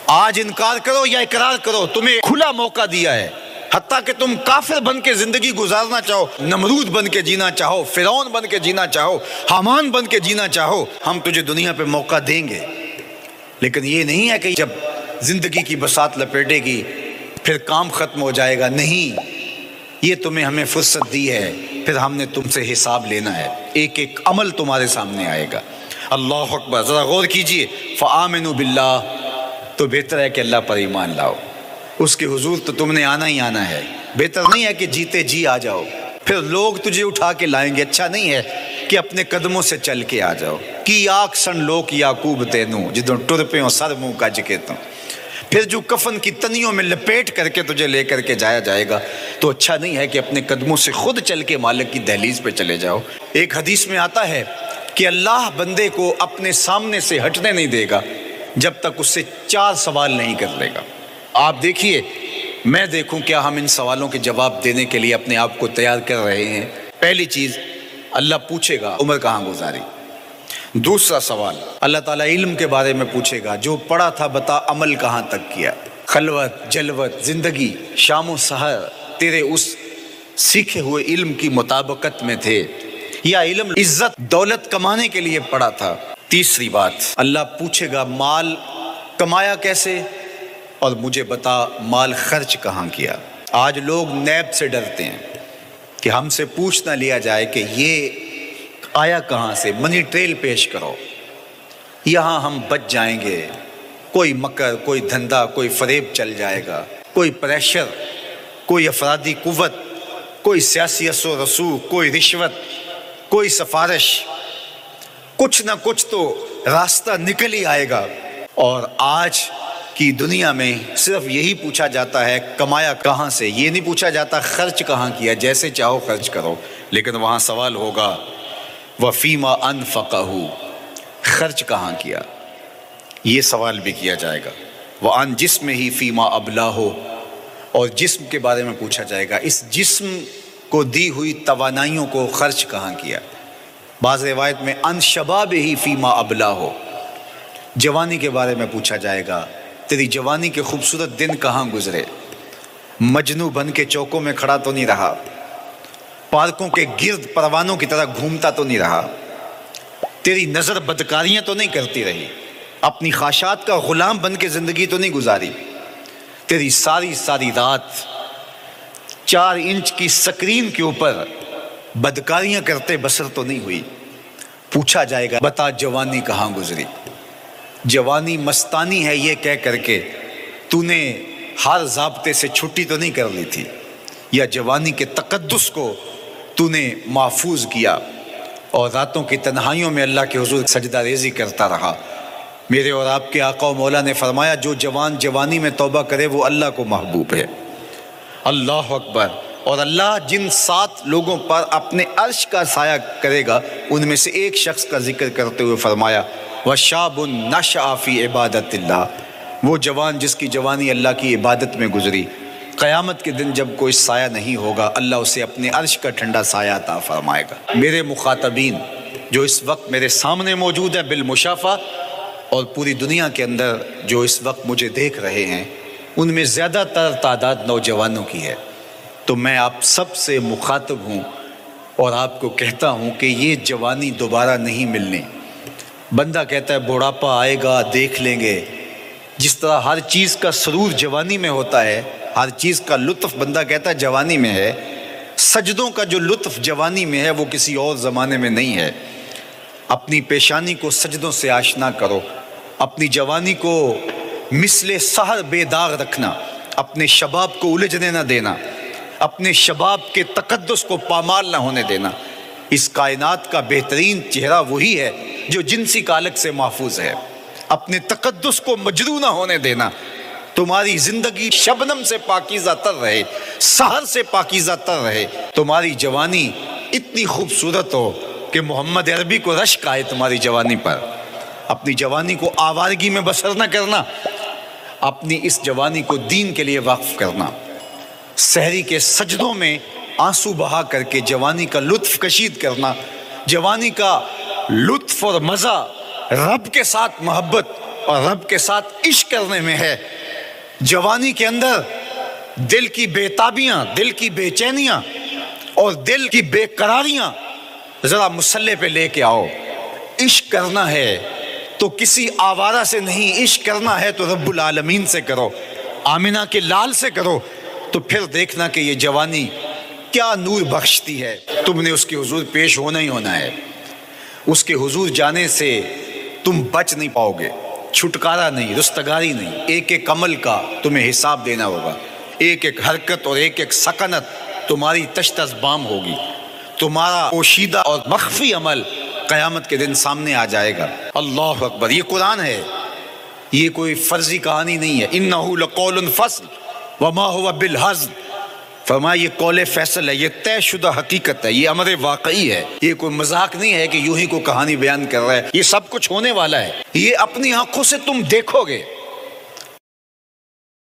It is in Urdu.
آج انکار کرو یا اقرار کرو، تمہیں کھلا موقع دیا ہے، حتیٰ کہ تم کافر بن کے زندگی گزارنا چاہو، نمرود بن کے جینا چاہو، فرعون بن کے جینا چاہو، حامان بن کے جینا چاہو، ہم تجھے دنیا پہ موقع دیں گے۔ لیکن یہ نہیں ہے کہ جب زندگی کی بساط لپیٹے گی پھر کام ختم ہو جائے گا، نہیں، یہ تمہیں ہمیں فرصت دی ہے، پھر ہم نے تم سے حساب لینا ہے، ایک ایک عمل تمہارے سامنے آئے گا۔ اللہ اکبر، ذرا غور کیجئے، فآمنوا باللہ، تو بہتر ہے کہ اللہ پر ایمان لاؤ، اس کے حضور تو تم نے آنا ہی آنا ہے، بہتر نہیں ہے کہ جیتے جی آ جاؤ، پھر لوگ تجھے اٹھا کے لائیں گے، اچھا نہیں ہے کہ اپنے قدموں سے چل کے آ جاؤ۔ کی آنکھ سن لوک یعقوب تینوں جدوں ٹر پہ ہوں سر منہ کج کے تو، پھر جو کفن کی تنیوں میں لپیٹ کر کے تجھے لے کر کے جایا جائے گا، تو اچھا نہیں ہے کہ اپنے قدموں سے خود چل کے مالک کی دہلیز پہ چلے جاؤ۔ ایک حدیث میں آتا ہے کہ اللہ بندے کو اپنے سامنے سے ہٹنے نہیں دے گا جب تک اس سے 4 سوال نہیں کر لے گا۔ آپ دیکھیے، میں دیکھوں کیا ہم ان سوالوں کے جواب دینے کے لیے اپنے آپ کو تیار کر رہے ہیں۔ پہلی چیز، اللہ پوچھے گا عمر کہاں گزاری۔ دوسرا سوال، اللہ تعالیٰ علم کے بارے میں پوچھے گا، جو پڑھا تھا بتا عمل کہاں تک کیا، خلوت جلوت زندگی شام و سحر تیرے اس سیکھے ہوئے علم کی مطابقت میں تھے، یا علم عزت دولت کمانے کے لیے پڑھا تھا۔ تیسری بات، اللہ پوچھے گا مال کمایا کیسے، اور مجھے بتا مال خرچ کہاں کیا۔ آج لوگ نیب سے ڈرتے ہیں کہ ہم سے پوچھ نہ لیا جائے کہ یہ آیا کہاں سے، منی ٹریل پیش کرو، یہاں ہم بچ جائیں گے۔ کوئی مکر، کوئی دھندا، کوئی فریب چل جائے گا، کوئی پریشر، کوئی افرادی قوت، کوئی سیاسی اثر و رسوخ، کوئی رشوت، کوئی سفارش، کچھ نہ کچھ تو راستہ نکل ہی آئے گا۔ اور آج کی دنیا میں صرف یہی پوچھا جاتا ہے کمایا کہاں سے، یہ نہیں پوچھا جاتا خرچ کہاں کیا، جیسے چاہو خرچ کرو، لیکن وہاں سوال ہوگا وَفِيمَا أَنفَقَهُ، خرچ کہاں کیا، یہ سوال بھی کیا جائے گا۔ وَعَنْ جِسْمِهِ فِيمَا أَبْلَاهُ، اور جسم کے بارے میں پوچھا جائے گا، اس جسم کو دی ہوئی توانائیوں کو خرچ کہاں کیا۔ بعض روایت میں عن شبابہ فیما ابلاہ، جوانی کے بارے میں پوچھا جائے گا، تیری جوانی کے خوبصورت دن کہاں گزرے، مجنوں بن کے چوکوں میں کھڑا تو نہیں رہا، پارکوں کے گرد پروانوں کی طرح گھومتا تو نہیں رہا، تیری نظر بدکاریاں تو نہیں کرتی رہی، اپنی خواہشات کا غلام بن کے زندگی تو نہیں گزاری، تیری ساری رات 4 انچ کی سکرین کے اوپر بدکاریاں کرتے بسر تو نہیں ہوئی۔ پوچھا جائے گا بتا جوانی کہاں گزری، جوانی مستانی ہے یہ کہہ کر کے تو نے ہر ضابطے سے چھٹی تو نہیں کر لی تھی، یا جوانی کے تقدس کو تو نے محفوظ کیا اور راتوں کی تنہائیوں میں اللہ کے حضور سجدہ ریزی کرتا رہا۔ میرے اور آپ کے آقا و مولا نے فرمایا جو جوان جوانی میں توبہ کرے وہ اللہ کو محبوب ہے۔ اللہ اکبر۔ اور اللہ جن 7 لوگوں پر اپنے عرش کا سایہ کرے گا ان میں سے ایک شخص کا ذکر کرتے ہوئے فرمایا وَشَابٌ نَشَأَ فِي عِبَادَةِ اللَّهِ، وہ جوان جس کی جوانی اللہ کی عبادت میں گزری، قیامت کے دن جب کوئی سایہ نہیں ہوگا اللہ اسے اپنے عرش کا ٹھنڈا سایہ عطا فرمائے گا۔ میرے مخاطبین جو اس وقت میرے سامنے موجود ہیں بالمشافہ، اور پوری دنیا کے اندر جو اس وقت مجھے دیکھ رہے ہیں، ان میں زیادہ تر تعداد نوجوانوں کی ہے، تو میں آپ سب سے مخاطب ہوں اور آپ کو کہتا ہوں کہ یہ جوانی دوبارہ نہیں ملنی۔ بندہ کہتا ہے بڑھاپا آئے گا دیکھ لیں گے، جس طرح ہر چیز کا سرور جوانی میں ہوتا ہے، ہر چیز کا لطف بندہ کہتا ہے جوانی میں ہے، سجدوں کا جو لطف جوانی میں ہے وہ کسی اور زمانے میں نہیں ہے۔ اپنی پیشانی کو سجدوں سے آشنا کرو، اپنی جوانی کو مثل سحر بے داغ رکھنا، اپنے شباب کو الجھنے نہ دینا، اپنے شباب کے تقدس کو پامال نہ ہونے دینا۔ اس کائنات کا بہترین چہرہ وہی ہے جو جنسی کالک سے محفوظ ہے۔ اپنے تقدس کو مجروح نہ ہونے دینا۔ تمہاری زندگی شبنم سے پاکیزہ تر رہے، سحر سے پاکیزہ تر رہے، تمہاری جوانی اتنی خوبصورت ہو کہ محمد عربی کو رشک آئے تمہاری جوانی پر۔ اپنی جوانی کو آوارگی میں بسر نہ کرنا، اپنی اس جوانی کو دین کے لیے وقف کرنا۔ سحری کے سجدوں میں آنسو بہا کر کے جوانی کا لطف کشید کرنا، جوانی کا لطف اور مزہ، رب کے ساتھ محبت اور رب کے ساتھ عشق کرنے میں ہے۔ جوانی کے اندر دل کی بے تابیاں، دل کی بے چینیاں اور دل کی بے قراریاں ذرا مسلح پہ لے کے آؤ۔ عشق کرنا ہے تو کسی آوارہ سے نہیں، عشق کرنا ہے تو رب العالمین سے کرو، آمنہ کے لال سے کرو، تو پھر دیکھنا کہ یہ جوانی کیا نور بخشتی ہے۔ تم نے اس کے حضور پیش ہونا ہی ہونا ہے، اس کے حضور جانے سے تم بچ نہیں پاؤ گے، چھٹکارا نہیں، رستگاری نہیں۔ ایک ایک عمل کا تمہیں حساب دینا ہوگا، ایک ایک حرکت اور ایک ایک سکنت تمہاری تشت ازبام ہوگی، تمہارا پوشیدہ اور مخفی عمل قیامت کے دن سامنے آ جائے گا۔ اللہ اکبر، یہ قرآن ہے، یہ کوئی فرضی کہانی نہیں ہے۔ انہ لقول فصل وما هو بالہزل، فرمایا یہ قول فیصل ہے، یہ طے شدہ حقیقت ہے، یہ امر واقعی ہے، یہ کوئی مذاق نہیں ہے کہ یوں ہی کوئی کہانی بیان کر رہا ہے، یہ سب کچھ ہونے والا ہے، یہ اپنی آنکھوں سے تم دیکھو گے۔